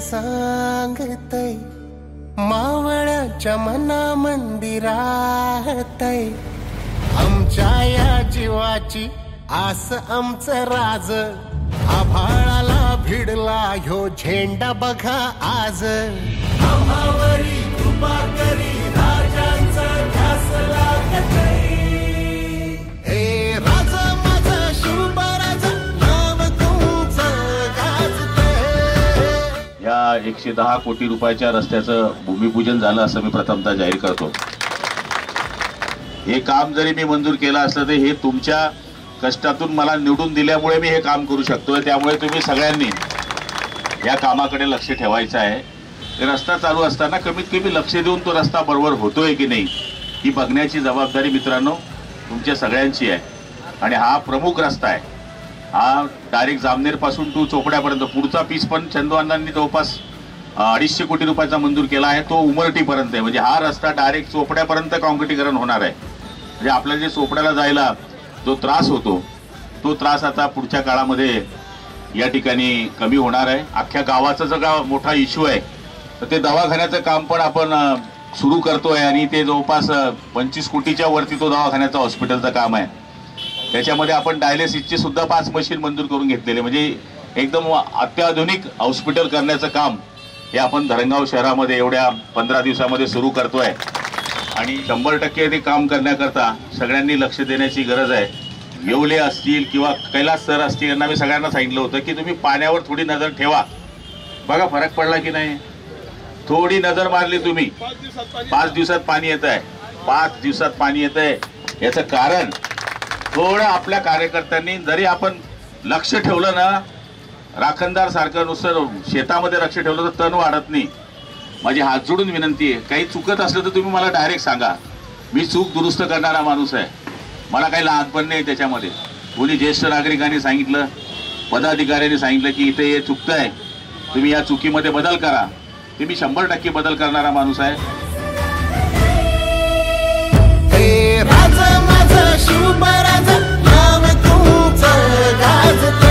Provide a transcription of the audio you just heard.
सांगतय मावळ्याच्या मना मंदिरातय आमच्या या जीवाची आस आमचं राज आभाळाला भिडला ह्यो झेंडा बघा आज आम्हावरी कृपा करी राजांचा ध्यास लागतय हे राज माझा शिवबराज नाव तुमचं गाजतय। या 110 कोटी रुपयाच्या रस्त्याचं भूमिपूजन झालं असं मी प्रथमतः जाहीर करतो। हे काम जरी मी मंजूर केलं असलं तर हे तुमच्या कष्टातून मला निवडून दिल्यामुळे मी हे काम करू शकतोय। त्यामुळे तुम्ही सगळ्यांनी या कामाकडे लक्ष ठेवायचं आहे। रस्ता चालू असताना कमीत कमी लक्ष देऊन तो रस्ता बरोबर होतोय की नाही ही बघण्याची जबाबदारी मित्रांनो तुमच्या सगळ्यांची आहे। आणि हा प्रमुख रस्ता आहे, हा डायरेक्ट जामनेर पासून टू चोपड्यापर्यंत पुढचा पीस पण चंदूअण्णांनी जवळपास 250 कोटी रुपयाचा मंजूर केला आहे, तो उमरटीपर्यंत आहे। म्हणजे हा रस्ता डायरेक्ट चोपड्यापर्यंत काँक्रिटीकरण होणार आहे। म्हणजे आपल्याला जे चोपड्याला जायला जो त्रास होतो तो त्रास आता पुढच्या काळामध्ये या ठिकाणी कमी होणार आहे। अख्ख्या गावाचा जो मोठा इश्यू आहे तर ते दवाखान्याचं काम पण आपण सुरू करतोय आणि ते जवळपास 25 कोटीच्या वरती तो दवाखान्याचा हॉस्पिटलचं काम आहे। त्याच्यामध्ये आपण डायलिसिसची सुद्धा 5 मशीन मंजूर करून घेतलेले, म्हणजे एकदम अत्याधुनिक हॉस्पिटल करण्याचं काम हे आपण धरणगाव शहरामध्ये एवढ्या 15 दिवसामध्ये सुरू करतोय। आणि 100% ते काम करण्याकरता सगळ्यांनी लक्ष देण्याची गरज आहे। येवले असतील किंवा कैलास सर असतील यांना मी सगळ्यांना सांगितलं होतं की तुम्ही पाण्यावर थोडी नजर ठेवा, बघा फरक पडला की नाही। थोडी नजर मारली तुम्ही, 5 दिवसात पाणी येत आहे, 5 दिवसात पाणी येत आहे। याचं कारण थोडं आपल्या कार्यकर्त्यांनी जरी आपण लक्ष ठेवलं ना, राखणदार सारखं नुसतं शेतामध्ये लक्ष ठेवलं तर तण वाढत नाही। माझी हात जोडून विनंती आहे, काही चुकत असलं तर तुम्ही मला डायरेक्ट सांगा, मी चूक दुरुस्त करणारा माणूस आहे, मला काही लहानपण नाही त्याच्यामध्ये। कोणी ज्येष्ठ नागरिकांनी सांगितलं, पदाधिकाऱ्यांनी सांगितलं की इथे हे चुकतंय, तुम्ही या चुकीमध्ये बदल करा, ते मी 100% बदल करणारा माणूस आहे। हे राज माझं शिवबराज नाव तुमचं गाजतय।